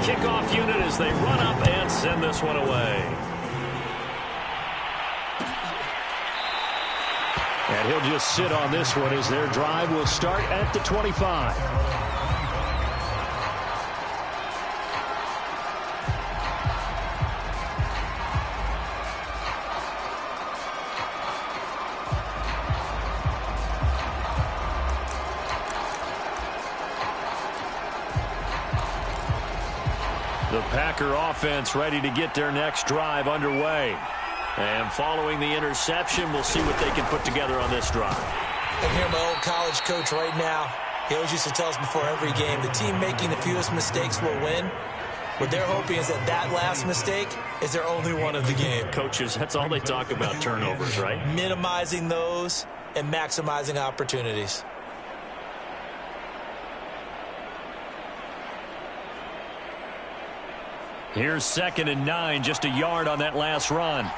kickoff unit as they run up and send this one away. And he'll just sit on this one as their drive will start at the 25. The Packer offense ready to get their next drive underway. And following the interception, we'll see what they can put together on this drive. I hear my old college coach right now. He always used to tell us before every game, the team making the fewest mistakes will win. What they're hoping is that that last mistake is their only one of the game. Coaches, that's all they talk about, turnovers, right? Minimizing those and maximizing opportunities. Here's 2nd and 9, just a yard on that last run.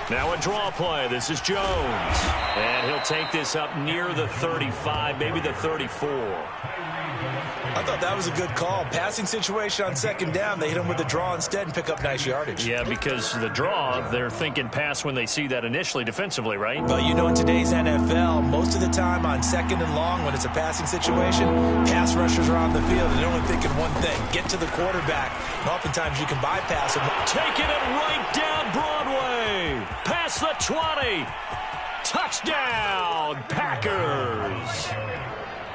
Now a draw play. This is Jones. And he'll take this up near the 35, maybe the 34. I thought that was a good call. Passing situation on 2nd down. They hit him with the draw instead and pick up nice yardage. Yeah, because the draw, they're thinking pass when they see that initially defensively, right? But you know, in today's NFL, most of the time on 2nd and long, when it's a passing situation, pass rushers are on the field and they're only thinking one thing, get to the quarterback. And oftentimes you can bypass them. Taking it right down Broadway. Past the 20. Touchdown, Packers.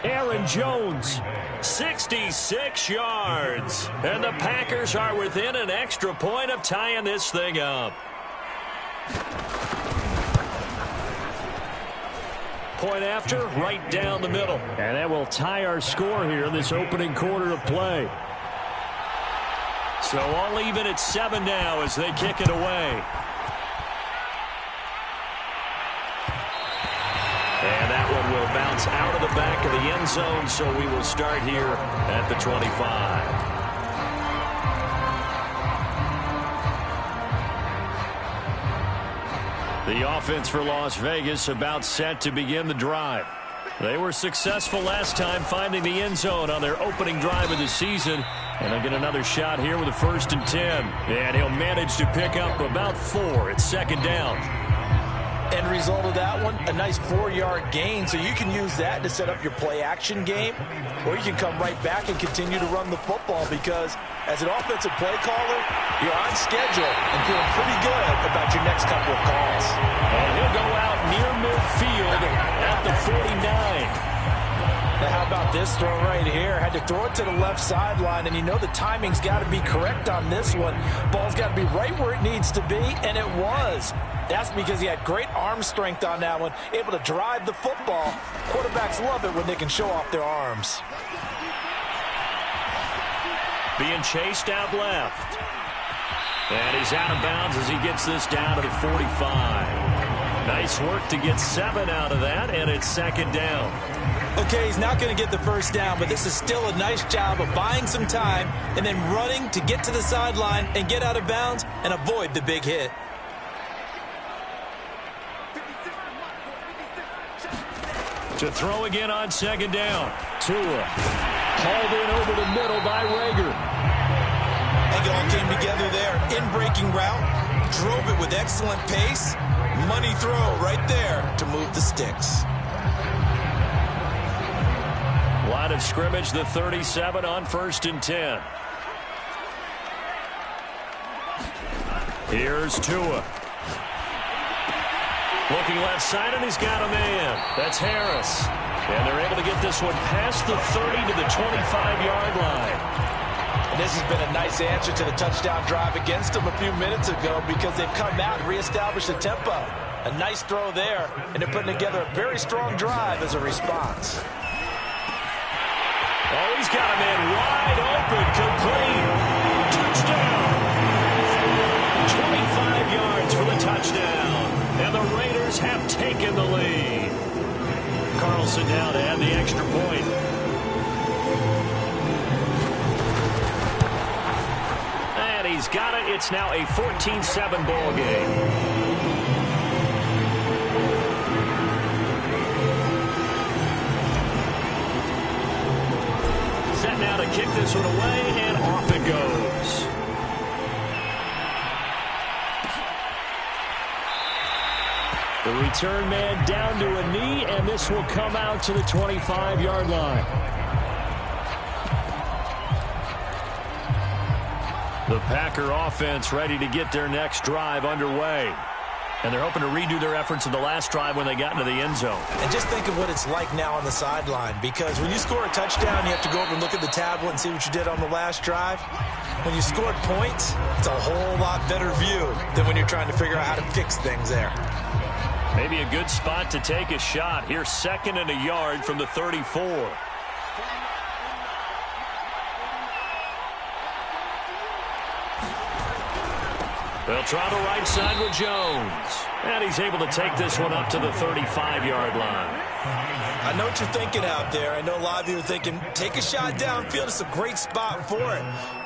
Aaron Jones, 66 yards. And the Packers are within an extra point of tying this thing up. Point after, right down the middle. And that will tie our score here in this opening quarter of play. So all even at 7 now as they kick it away. And that one will bounce out of the back of the end zone, so we will start here at the 25. The offense for Las Vegas about set to begin the drive. They were successful last time finding the end zone on their opening drive of the season. And they'll get another shot here with a 1st and 10. And he'll manage to pick up about 4 at 2nd down. End result of that one, a nice 4-yard gain, so you can use that to set up your play-action game, or you can come right back and continue to run the football because as an offensive play caller, you're on schedule and feeling pretty good about your next couple of calls. And he'll go out near midfield at the 49. Now, how about this throw right here? Had to throw it to the left sideline, and you know the timing's got to be correct on this one. Ball's got to be right where it needs to be, and it was. That's because he had great arm strength on that one, able to drive the football. Quarterbacks love it when they can show off their arms. Being chased out left. And he's out of bounds as he gets this down to the 45. Nice work to get 7 out of that, and it's 2nd down. Okay, he's not going to get the 1st down, but this is still a nice job of buying some time and then running to get to the sideline and get out of bounds and avoid the big hit. To throw again on 2nd down. Tua hauled in over the middle by Rager. I think it all came together there. In-breaking route, drove it with excellent pace. Money throw right there to move the sticks. Line of scrimmage, the 37 on 1st and 10. Here's Tua. Looking left side, and he's got a man. That's Harris. And they're able to get this one past the 30 to the 25-yard line. And this has been a nice answer to the touchdown drive against them a few minutes ago because they've come out and reestablished the tempo. A nice throw there, and they're putting together a very strong drive as a response. Oh, he's got a man wide open, complete. Touchdown. 25 yards for the touchdown. And the Raiders have taken the lead. Carlson down to add the extra point. And he's got it. It's now a 14-7 ball game. kick this one away, and off it goes. The return man down to a knee, and this will come out to the 25-yard line. The Packer offense ready to get their next drive underway. And they're hoping to redo their efforts in the last drive when they got into the end zone. And just think of what it's like now on the sideline, because when you score a touchdown, you have to go over and look at the tablet and see what you did on the last drive. When you scored points, it's a whole lot better view than when you're trying to figure out how to fix things there. Maybe a good spot to take a shot. Here's 2nd and a yard from the 34. They'll try the right side with Jones. And he's able to take this one up to the 35-yard line. I know what you're thinking out there. I know a lot of you are thinking, take a shot downfield. It's a great spot for it.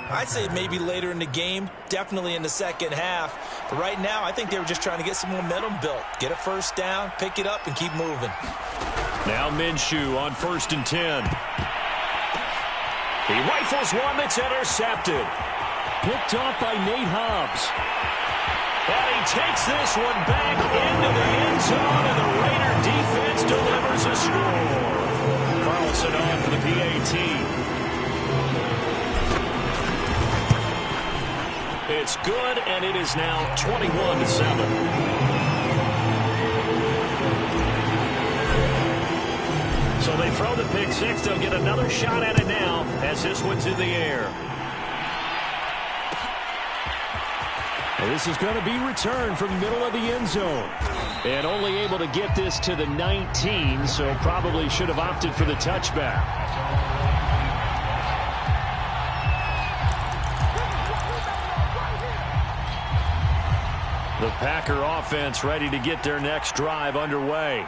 I'd say maybe later in the game, definitely in the second half. But right now, I think they were just trying to get some momentum built. Get a first down, pick it up, and keep moving. Now Minshew on 1st and 10. He rifles one that's intercepted. Picked off by Nate Hobbs. And he takes this one back into the end zone, and the Raider defense delivers a score. Carlson on for the PAT. It's good, and it is now 21-7. So they throw the pick six. They'll get another shot at it now as this one's in the air. This is going to be returned from the middle of the end zone. And only able to get this to the 19, so probably should have opted for the touchback. The Packer offense ready to get their next drive underway.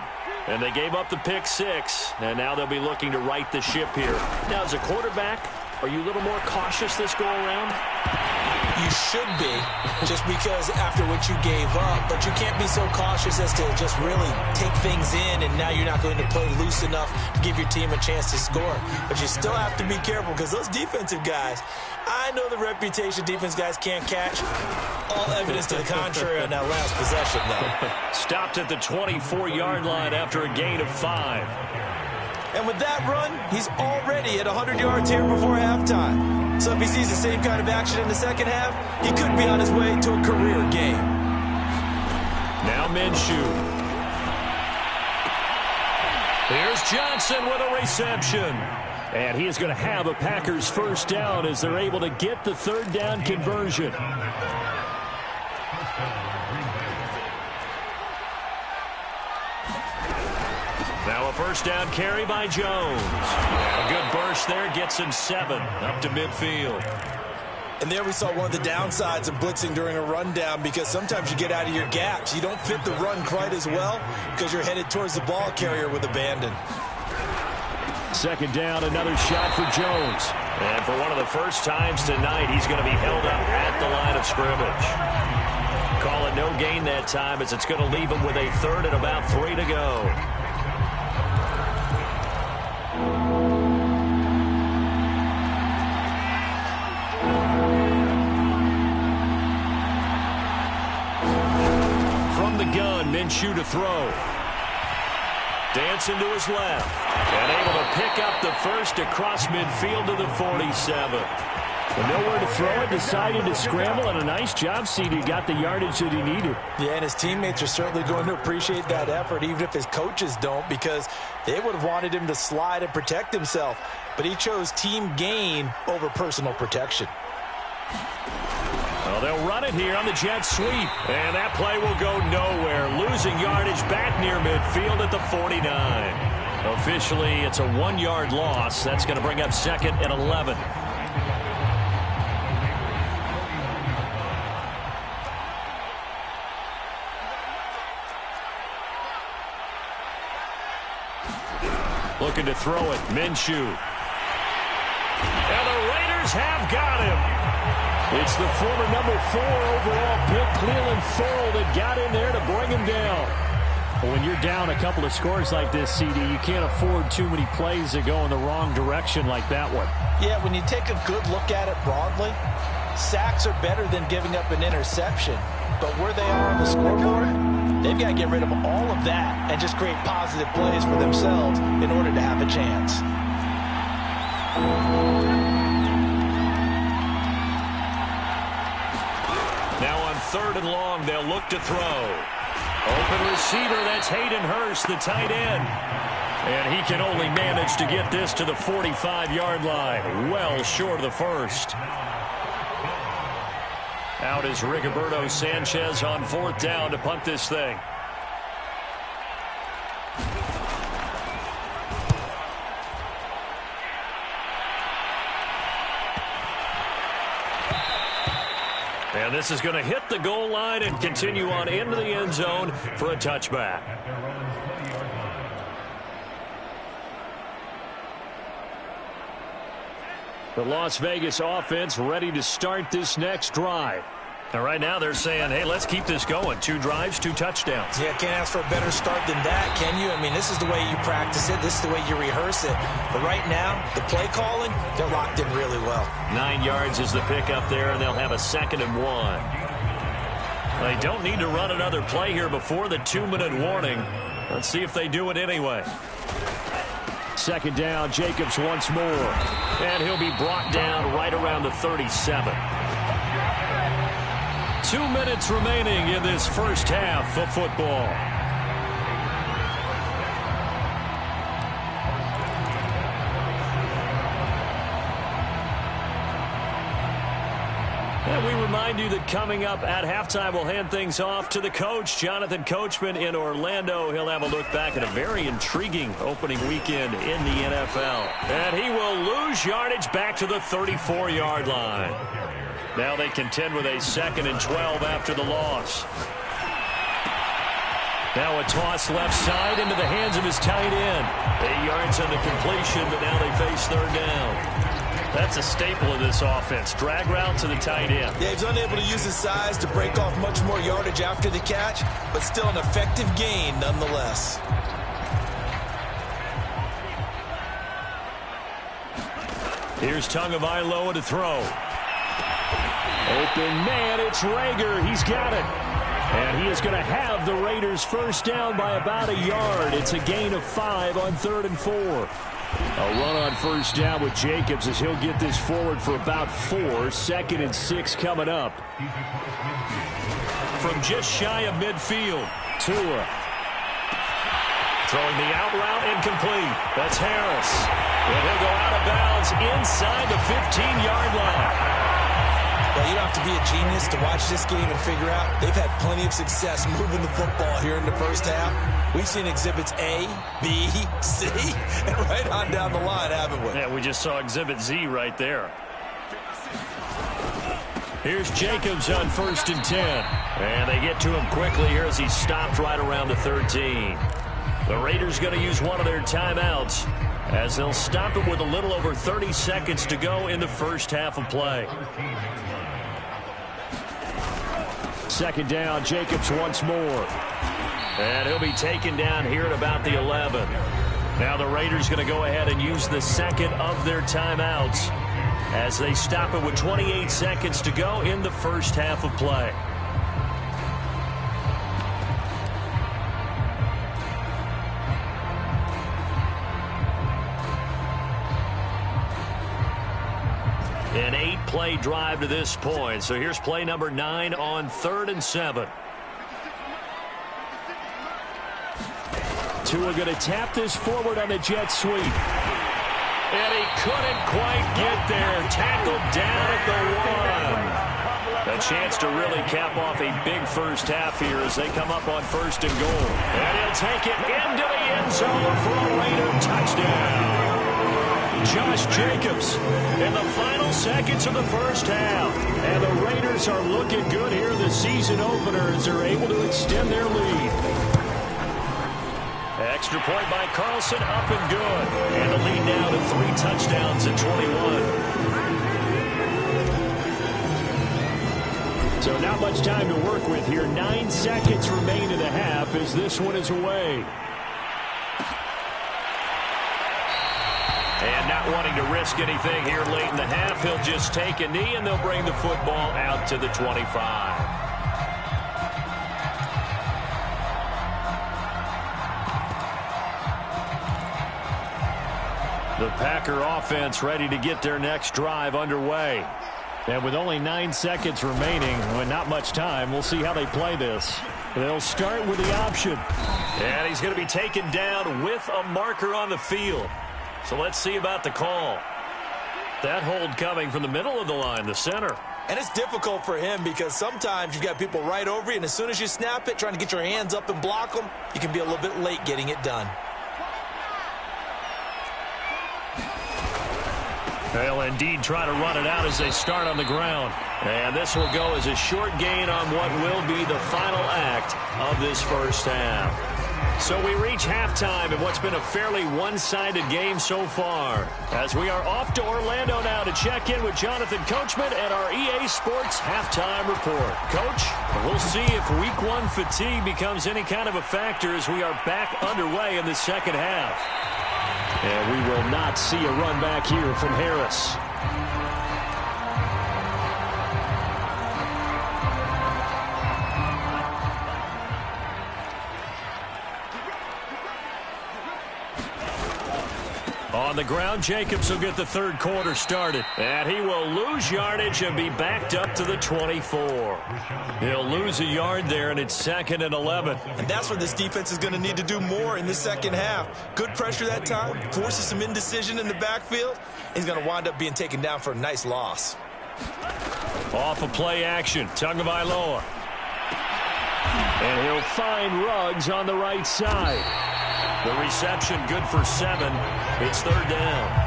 And they gave up the pick six, and now they'll be looking to right the ship here. Now, as a quarterback, are you a little more cautious this go-around? You should be, just because after what you gave up, but you can't be so cautious as to just really take things in, and now you're not going to play loose enough to give your team a chance to score. But you still have to be careful, because those defensive guys, I know the reputation defense guys can't catch. All evidence to the contrary on that last possession, though. Stopped at the 24-yard line after a gain of 5. And with that run, he's already at 100 yards here before halftime. So if he sees the same kind of action in the second half, he could be on his way to a career game. Now Minshew. Here's Johnson with a reception. And he is going to have a Packers first down as they're able to get the third down conversion. Now a first down carry by Jones. A good burst there, gets him 7 up to midfield. And there we saw one of the downsides of blitzing during a rundown, because sometimes you get out of your gaps. You don't fit the run quite as well because you're headed towards the ball carrier with abandon. Second down, another shot for Jones. And for one of the first times tonight, he's going to be held up at the line of scrimmage. Call it no gain that time, as it's going to leave him with a third and about 3 to go. Minshew to throw. Dancing to his left. And able to pick up the first across midfield to the 47. But nowhere to throw it, decided to scramble, and a nice job, CD. Got the yardage that he needed. Yeah, and his teammates are certainly going to appreciate that effort, even if his coaches don't, because they would have wanted him to slide and protect himself. But he chose team gain over personal protection. Well, they'll run it here on the jet sweep. And that play will go nowhere. Losing yardage back near midfield at the 49. Officially, it's a 1-yard loss. That's going to bring up 2nd and 11. Looking to throw it. Minshew. And the Raiders have got him. It's the former number 4 overall pick, Cleveland Thorne, that got in there to bring him down. Well, when you're down a couple of scores like this, CD, you can't afford too many plays that go in the wrong direction like that one. Yeah, when you take a good look at it broadly, sacks are better than giving up an interception. But where they are on the scoreboard, they've got to get rid of all of that and just create positive plays for themselves in order to have a chance. Now on 3rd and long, they'll look to throw. Open receiver, that's Hayden Hurst, the tight end. And he can only manage to get this to the 45-yard line, well short of the first. Out is Rigoberto Sanchez on 4th down to punt this thing. And this is going to hit the goal line and continue on into the end zone for a touchback. The Las Vegas offense ready to start this next drive. And right now they're saying, hey, let's keep this going. 2 drives, 2 touchdowns. Yeah, can't ask for a better start than that, can you? I mean, this is the way you practice it. This is the way you rehearse it. But right now, the play calling, they're locked in really well. 9 yards is the pickup there, and they'll have a 2nd and 1. They don't need to run another play here before the 2-minute warning. Let's see if they do it anyway. 2nd down, Jacobs once more. And he'll be brought down right around the 37. 2 minutes remaining in this first half of football. And we remind you that coming up at halftime, we'll hand things off to the coach, Jonathan Coachman in Orlando. He'll have a look back at a very intriguing opening weekend in the NFL. And he will lose yardage back to the 34-yard line. Now they contend with a 2nd and 12 after the loss. Now a toss left side into the hands of his tight end. 8 yards on the completion, but now they face 3rd down. That's a staple of this offense. Drag route to the tight end. Yeah, he's unable to use his size to break off much more yardage after the catch, but still an effective gain nonetheless. Here's Tagovailoa to throw. Open man, it's Rager. He's got it. And he is going to have the Raiders first down by about a yard. It's a gain of 5 on 3rd and 4. A run on first down with Jacobs as he'll get this forward for about 4. 2nd and 6 coming up. From just shy of midfield, Tua. Throwing the out route incomplete. That's Harris. And he'll go out of bounds inside the 15-yard line. Well, you don't have to be a genius to watch this game and figure out they've had plenty of success moving the football here in the first half. We've seen exhibits A, B, C, and right on down the line, haven't we? Yeah, we just saw exhibit Z right there. Here's Jacobs on 1st and 10. And they get to him quickly here as he stopped right around the 13. The Raiders going to use one of their timeouts as they'll stop it with a little over 30 seconds to go in the first half of play. 2nd down, Jacobs once more. And he'll be taken down here at about the 11. Now the Raiders going to go ahead and use the 2nd of their timeouts as they stop it with 28 seconds to go in the first half of play. An 8-play drive to this point. So here's play number 9 on 3rd and 7. Tua going to tap this forward on the jet sweep. And he couldn't quite get there. Tackled down at the 1. A chance to really cap off a big first half here as they come up on 1st and goal. And he'll take it into the end zone for a Raider touchdown. Josh Jacobs in the final seconds of the first half. And the Raiders are looking good here in the season opener as they're able to extend their lead. Extra point by Carlson, up and good. And the lead now to 3 touchdowns at 21. So not much time to work with here. 9 seconds remain in the half as this one is away. And not wanting to risk anything here late in the half, he'll just take a knee, and they'll bring the football out to the 25. The Packer offense ready to get their next drive underway. And with only 9 seconds remaining, with not much time, we'll see how they play this. They'll start with the option. And he's going to be taken down with a marker on the field. So let's see about the call. That hold coming from the middle of the line, the center. And it's difficult for him because sometimes you've got people right over you, and as soon as you snap it, trying to get your hands up and block them, you can be a little bit late getting it done. They'll indeed try to run it out as they start on the ground. And this will go as a short gain on what will be the final act of this first half. So we reach halftime in what's been a fairly one-sided game so far. As we are off to Orlando now to check in with Jonathan Coachman and our EA Sports Halftime Report. Coach, we'll see if Week 1 fatigue becomes any kind of a factor as we are back underway in the second half. And we will not see a run back here from Harris. On the ground, Jacobs will get the third quarter started. And he will lose yardage and be backed up to the 24. He'll lose a yard there, and it's 2nd and 11. And that's where this defense is going to need to do more in the second half. Good pressure that time, forces some indecision in the backfield. He's going to wind up being taken down for a nice loss. Off of play action, Tagovailoa. And he'll find Ruggs on the right side. The reception good for 7. It's 3rd down.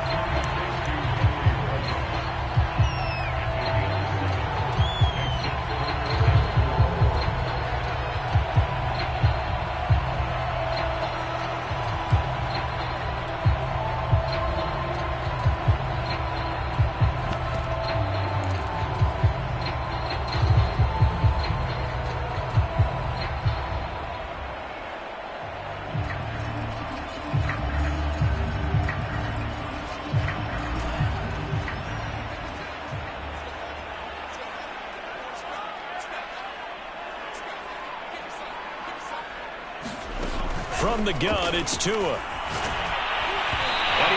From the gun, it's Tua. And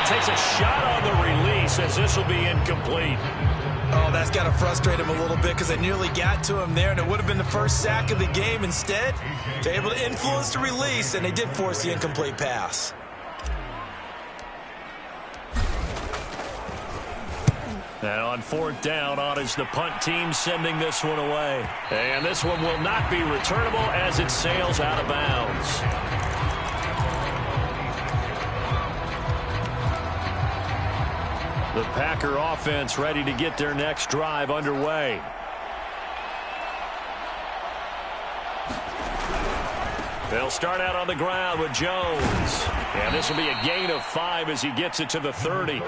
he takes a shot on the release as this will be incomplete. Oh, that's got to frustrate him a little bit because they nearly got to him there, and it would have been the first sack of the game. Instead, they're able to influence the release, and they did force the incomplete pass. And on 4th down, on is the punt team sending this one away. And this one will not be returnable as it sails out of bounds. The Packer offense ready to get their next drive underway. They'll start out on the ground with Jones. And this will be a gain of 5 as he gets it to the 30.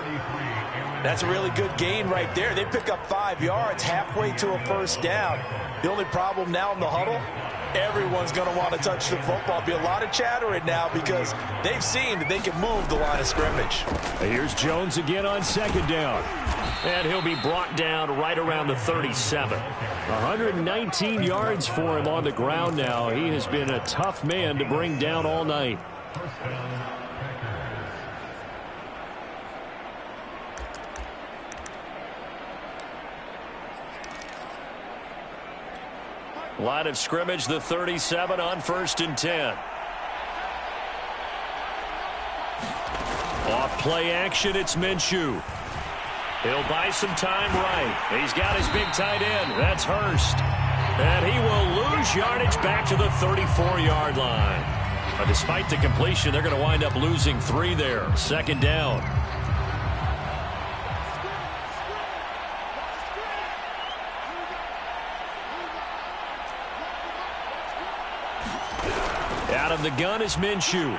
That's a really good gain right there. They pick up 5 yards halfway to a first down. The only problem now in the huddle, everyone's going to want to touch the football. Be a lot of chattering now because they've seen that they can move the line of scrimmage. Here's Jones again on 2nd down. And he'll be brought down right around the 37. 119 yards for him on the ground now. He has been a tough man to bring down all night. Line of scrimmage, the 37 on 1st and 10. Off play action, it's Minshew. He'll buy some time right. He's got his big tight end. That's Hurst. And he will lose yardage back to the 34-yard line. But despite the completion, they're going to wind up losing 3 there. 2nd down. Out of the gun is Minshew.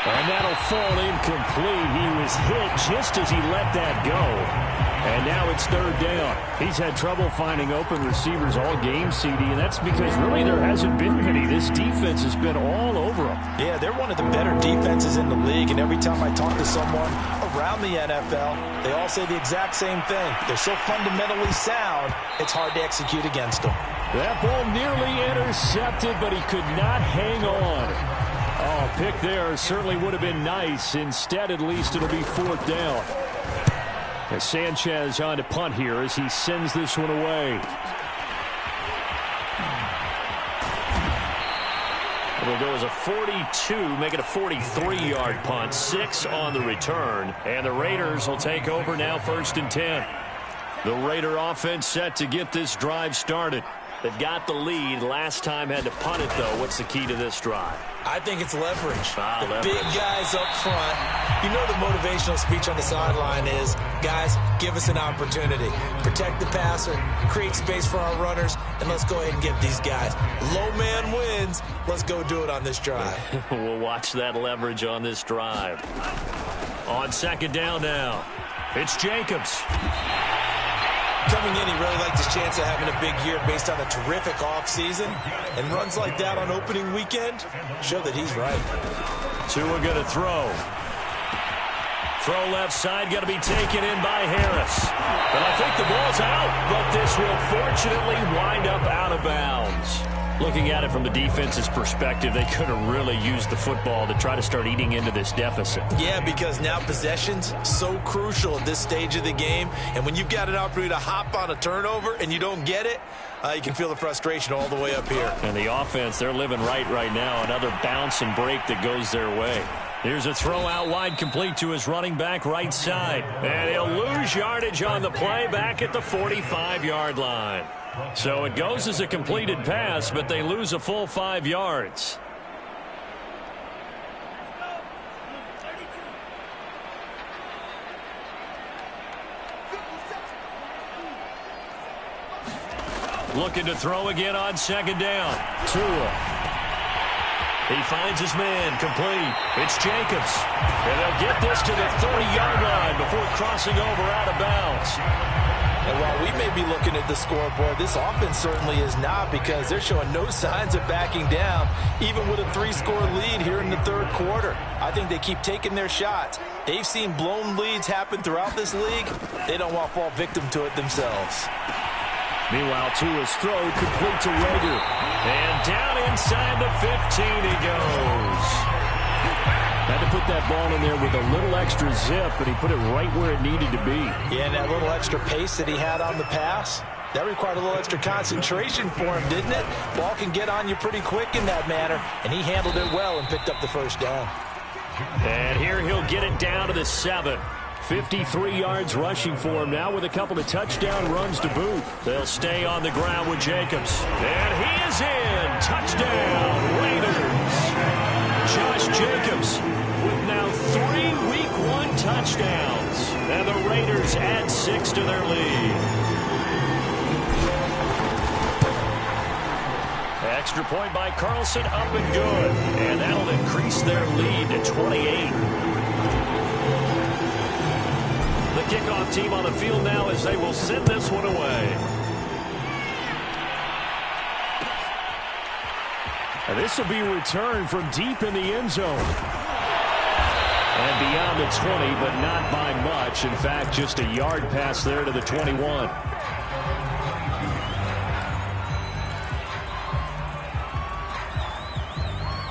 And that'll fall incomplete. He was hit just as he let that go. And now it's third down. He's had trouble finding open receivers all game, CD, and that's because really there hasn't been many. This defense has been all over them. Yeah, they're one of the better defenses in the league, and every time I talk to someone around the NFL, they all say the exact same thing. They're so fundamentally sound, it's hard to execute against them. That ball nearly intercepted, but he could not hang on. Oh, pick there certainly would have been nice. Instead, at least it'll be fourth down. As Sanchez on to punt here as he sends this one away. It'll go as a 42, make it a 43-yard punt. 6 on the return. And the Raiders will take over now, 1st and 10. The Raider offense set to get this drive started. They've got the lead. Last time had to punt it, though. What's the key to this drive? I think it's leverage. Leverage. Big guys up front. You know the motivational speech on the sideline is, guys, give us an opportunity. Protect the passer, create space for our runners, and let's go ahead and get these guys. Low man wins. Let's go do it on this drive. We'll watch that leverage on this drive. On second down now, it's Jacobs. Coming in, he really liked his chance of having a big year based on a terrific offseason. And runs like that on opening weekend show that he's right. Tua going to throw. Throw left side, going to be taken in by Harris. But I think the ball's out, but this will fortunately wind up out of bounds. Looking at it from the defense's perspective, they could have really used the football to try to start eating into this deficit. Yeah, because now possession's so crucial at this stage of the game. And when you've got an opportunity to hop on a turnover and you don't get it, you can feel the frustration all the way up here. And the offense, they're living right now. Another bounce and break that goes their way. Here's a throw out wide, complete to his running back right side. And he'll lose yardage on the play back at the 45-yard line. So it goes as a completed pass, but they lose a full 5 yards. Looking to throw again on second down. Tua. He finds his man, complete. It's Jacobs. And they'll get this to the 30-yard line before crossing over out of bounds. And while we may be looking at the scoreboard, this offense certainly is not, because they're showing no signs of backing down, even with a 3-score lead here in the third quarter. I think they keep taking their shots. They've seen blown leads happen throughout this league. They don't want to fall victim to it themselves. Meanwhile, Tua's throw complete to Rager. And down inside the 15 he goes. Had to put that ball in there with a little extra zip, but he put it right where it needed to be. Yeah, and that little extra pace that he had on the pass, that required a little extra concentration for him, didn't it? Ball can get on you pretty quick in that manner, and he handled it well and picked up the first down. And here he'll get it down to the 7. 53 yards rushing for him now with a couple of touchdown runs to boot. They'll stay on the ground with Jacobs. And he is in. Touchdown, Raiders. Josh Jacobs with now 3 Week 1 touchdowns. And the Raiders add 6 to their lead. Extra point by Carlson, up and good. And that'll increase their lead to 28. The kickoff team on the field now as they will send this one away. And this will be returned from deep in the end zone. And beyond the 20, but not by much. In fact, just a yard pass there to the 21.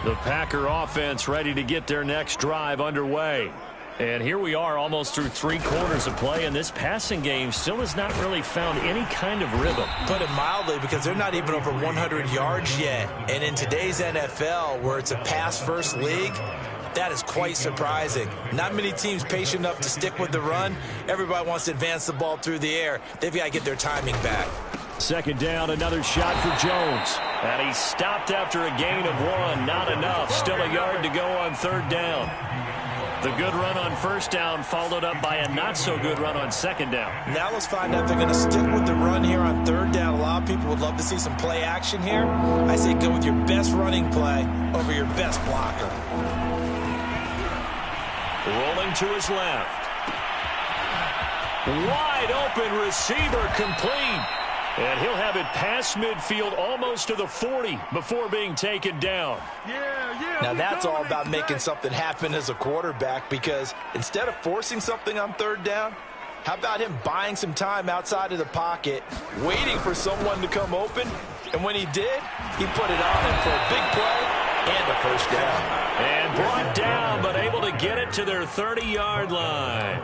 The Packer offense ready to get their next drive underway. And here we are almost through 3 quarters of play, and this passing game still has not really found any kind of rhythm. Put it mildly, because they're not even over 100 yards yet. And in today's NFL, where it's a pass-first league, that is quite surprising. Not many teams patient enough to stick with the run. Everybody wants to advance the ball through the air. They've got to get their timing back. Second down, another shot for Jones. And he stopped after a gain of 1. Not enough. Still a yard to go on third down. The good run on first down followed up by a not-so-good run on second down. Now let's find out if they're going to stick with the run here on third down. A lot of people would love to see some play action here. I say go with your best running play over your best blocker. Rolling to his left. Wide open receiver complete. And he'll have it past midfield almost to the 40 before being taken down. Now that's all about making something happen as a quarterback, because instead of forcing something on third down, how about him buying some time outside of the pocket, waiting for someone to come open, and when he did, he put it on him for a big play and a first down. And brought down, but able to get it to their 30-yard line.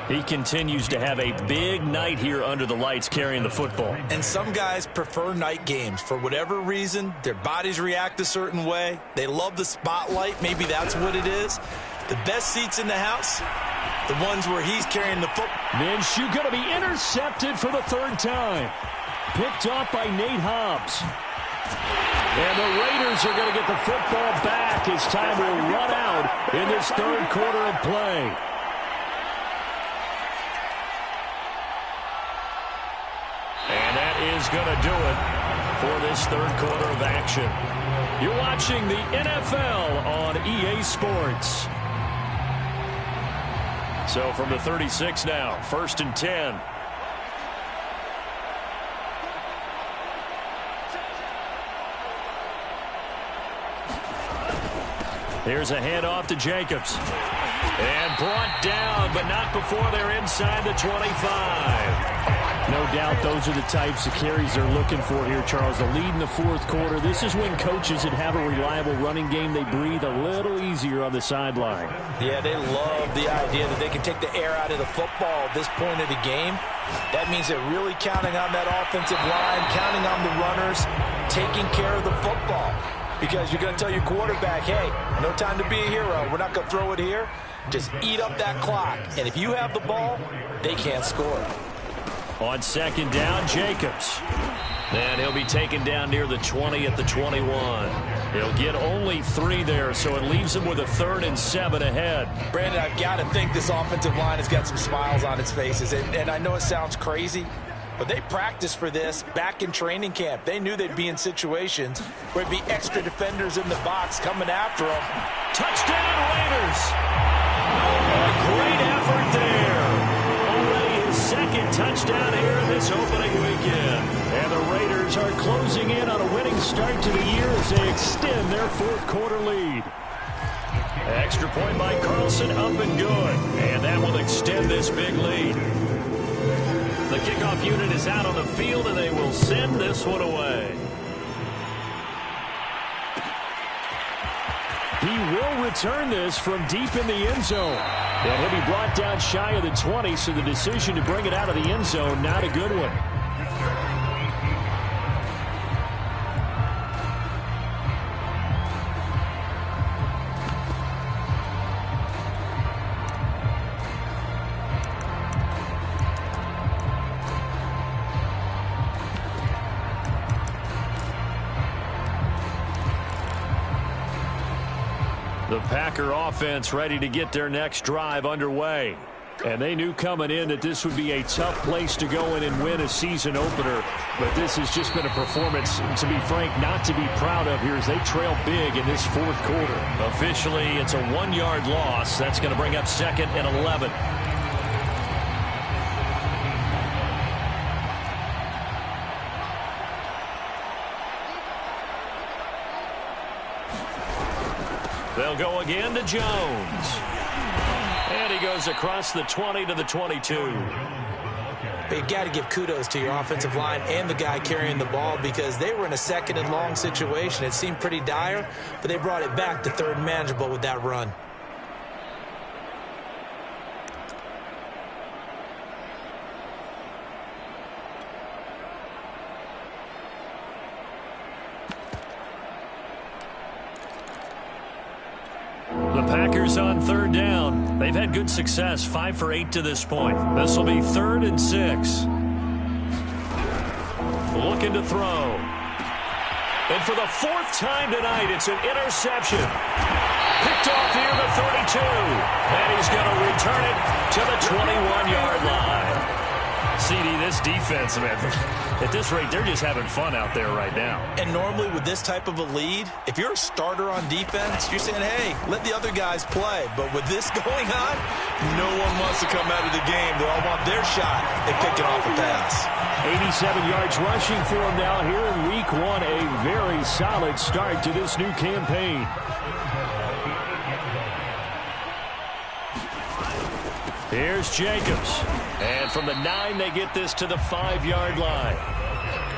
He continues to have a big night here under the lights carrying the football. And some guys prefer night games. For whatever reason, their bodies react a certain way. They love the spotlight. Maybe that's what it is. The best seats in the house, the ones where he's carrying the football. Minshew going to be intercepted for the third time. Picked off by Nate Hobbs. And the Raiders are going to get the football back as time will run out in this third quarter of play. And that is going to do it for this third quarter of action. You're watching the NFL on EA Sports. So from the 36 now, 1st and 10. Here's a handoff to Jacobs. And brought down, but not before they're inside the 25. No doubt those are the types of carries they're looking for here, Charles. The lead in the fourth quarter. This is when coaches that have a reliable running game, they breathe a little easier on the sideline. Yeah, they love the idea that they can take the air out of the football at this point of the game. That means they're really counting on that offensive line, counting on the runners, taking care of the football. Because you're going to tell your quarterback, hey, no time to be a hero. We're not going to throw it here. Just eat up that clock. And if you have the ball, they can't score. On second down, Jacobs. And he'll be taken down near the 20 at the 21. He'll get only 3 there, so it leaves him with a 3rd and 7 ahead. Brandon, I've got to think this offensive line has got some smiles on its faces. And I know it sounds crazy, but they practiced for this back in training camp. They knew they'd be in situations where there'd be extra defenders in the box coming after them. Touchdown, Raiders! A great effort there. Already his 2nd touchdown here in this opening weekend. And the Raiders are closing in on a winning start to the year as they extend their 4th quarter lead. Extra point by Carlson, up and good. And that will extend this big lead. The kickoff unit is out on the field, and they will send this one away. He will return this from deep in the end zone. And he'll be brought down shy of the 20, so the decision to bring it out of the end zone, not a good one. The Packer offense ready to get their next drive underway. And they knew coming in that this would be a tough place to go in and win a season opener. But this has just been a performance, to be frank, not to be proud of here as they trail big in this 4th quarter. Officially, it's a 1-yard loss. That's going to bring up 2nd and 11. They'll go again to Jones. And he goes across the 20 to the 22. You got to give kudos to your offensive line and the guy carrying the ball, because they were in a 2nd and long situation. It seemed pretty dire, but they brought it back to 3rd and manageable with that run. The Packers on 3rd down. They've had good success, 5 for 8 to this point. This will be 3rd and 6. Looking to throw. And for the 4th time tonight, it's an interception. Picked off near the 32. And he's going to return it to the 21-yard line. CD, this defense, man, at this rate, they're just having fun out there right now. And normally with this type of a lead, if you're a starter on defense, you're saying, hey, let the other guys play. But with this going on, no one wants to come out of the game. They all want their shot at picking off a pass. 87 yards rushing for him now here in week 1. A very solid start to this new campaign. Here's Jacobs. And from the 9, they get this to the 5-yard line.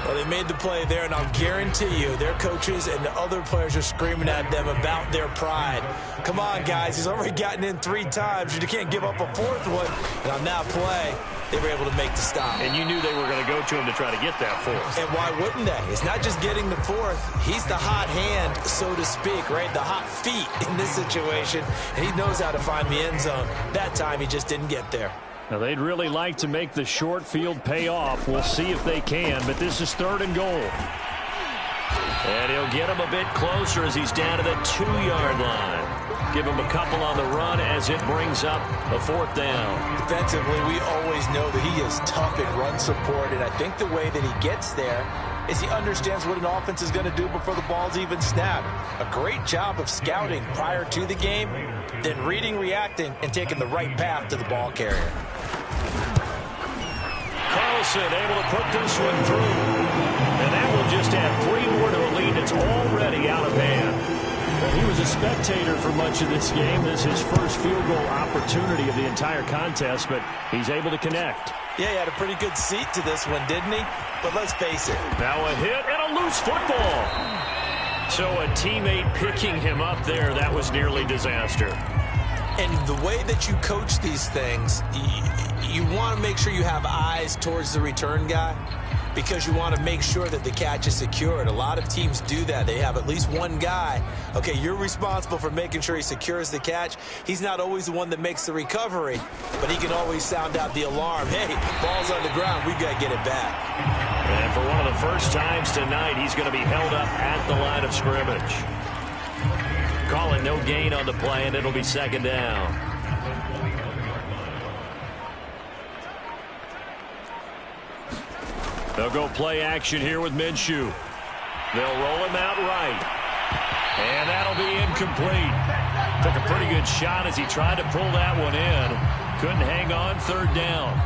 Well, they made the play there, and I'll guarantee you their coaches and the other players are screaming at them about their pride. Come on, guys. He's already gotten in 3 times. You can't give up a 4th one. And on that play, they were able to make the stop. And you knew they were going to go to him to try to get that 4th. And why wouldn't they? It's not just getting the 4th. He's the hot hand, so to speak, right? The hot feet in this situation. And he knows how to find the end zone. That time, he just didn't get there. Now, they'd really like to make the short field pay off. We'll see if they can, but this is 3rd and goal. And he'll get him a bit closer as he's down to the 2-yard line. Give him a couple on the run as it brings up a 4th down. Defensively, we always know that he is tough in run support, and I think the way that he gets there is he understands what an offense is going to do before the ball's even snapped. A great job of scouting prior to the game, then reading, reacting, and taking the right path to the ball carrier. Carlson able to put this one through. And that will just add 3 more to a lead that's already out of hand. Well, he was a spectator for much of this game. This is his first field goal opportunity of the entire contest, but he's able to connect. Yeah, he had a pretty good seat to this one, didn't he? But let's face it. Now a hit and a loose football. So a teammate picking him up there, that was nearly disaster. And the way that you coach these things, you want to make sure you have eyes towards the return guy because you want to make sure that the catch is secured. A lot of teams do that. They have at least one guy. Okay, you're responsible for making sure he secures the catch. He's not always the one that makes the recovery, but he can always sound out the alarm. Hey, ball's on the ground. We've got to get it back. And for one of the first times tonight, he's going to be held up at the line of scrimmage. Calling no gain on the play, and it'll be 2nd down. They'll go play action here with Minshew. They'll roll him out right. And that'll be incomplete. Took a pretty good shot as he tried to pull that one in. Couldn't hang on, 3rd down.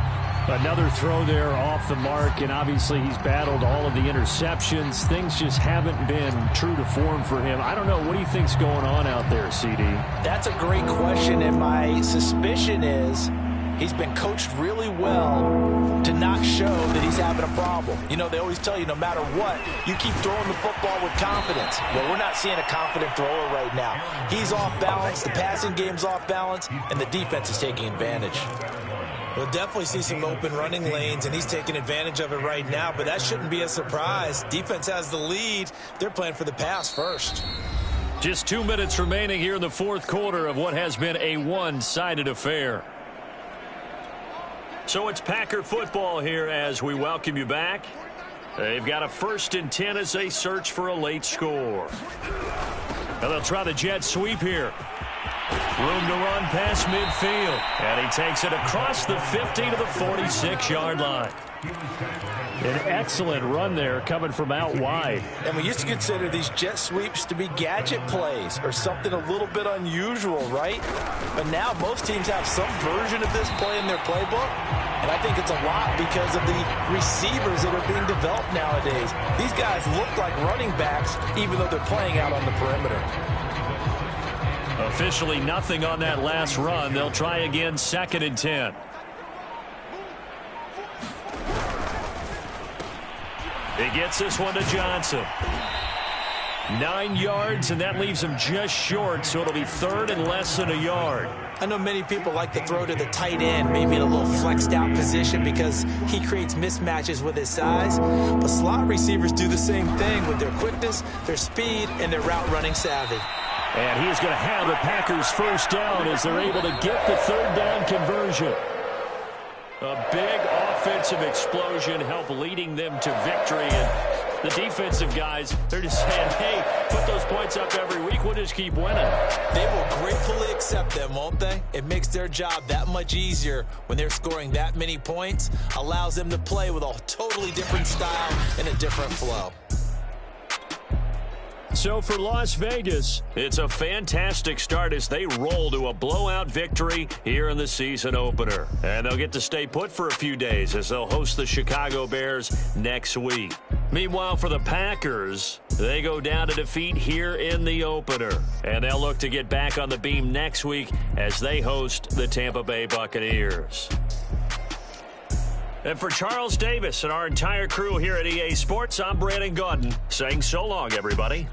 Another throw there off the mark, and obviously he's battled all of the interceptions. Things just haven't been true to form for him. I don't know. What do you think's going on out there, CD? That's a great question, and my suspicion is he's been coached really well to not show that he's having a problem. You know, they always tell you no matter what, you keep throwing the football with confidence. Well, we're not seeing a confident thrower right now. He's off balance, the passing game's off balance, and the defense is taking advantage. We'll definitely see some open running lanes, and he's taking advantage of it right now, but that shouldn't be a surprise. Defense has the lead. They're playing for the pass first. Just 2 minutes remaining here in the 4th quarter of what has been a one-sided affair. So it's Packer football here as we welcome you back. They've got a 1st and 10 as they search for a late score. Now they'll try the jet sweep here. Room to run past midfield. And he takes it across the 50 to the 46-yard line. An excellent run there coming from out wide. And we used to consider these jet sweeps to be gadget plays or something a little bit unusual, right? But now most teams have some version of this play in their playbook. And I think it's a lot because of the receivers that are being developed nowadays. These guys look like running backs even though they're playing out on the perimeter. Officially nothing on that last run. They'll try again, 2nd and 10. He gets this one to Johnson. 9 yards, and that leaves him just short, so it'll be 3rd and less than a yard. I know many people like to throw to the tight end, maybe in a little flexed out position because he creates mismatches with his size. But slot receivers do the same thing with their quickness, their speed, and their route running savvy. And he is going to have the Packers 1st down as they're able to get the 3rd down conversion. A big offensive explosion help leading them to victory. And The defensive guys, they're just saying, hey, put those points up every week. We'll just keep winning. They will gratefully accept them, won't they? It makes their job that much easier when they're scoring that many points. Allows them to play with a totally different style and a different flow. So for Las Vegas, it's a fantastic start as they roll to a blowout victory here in the season opener. And they'll get to stay put for a few days as they'll host the Chicago Bears next week. Meanwhile, for the Packers, they go down to defeat here in the opener. And they'll look to get back on the beam next week as they host the Tampa Bay Buccaneers. And for Charles Davis and our entire crew here at EA Sports, I'm Brandon Gaudin saying so long, everybody.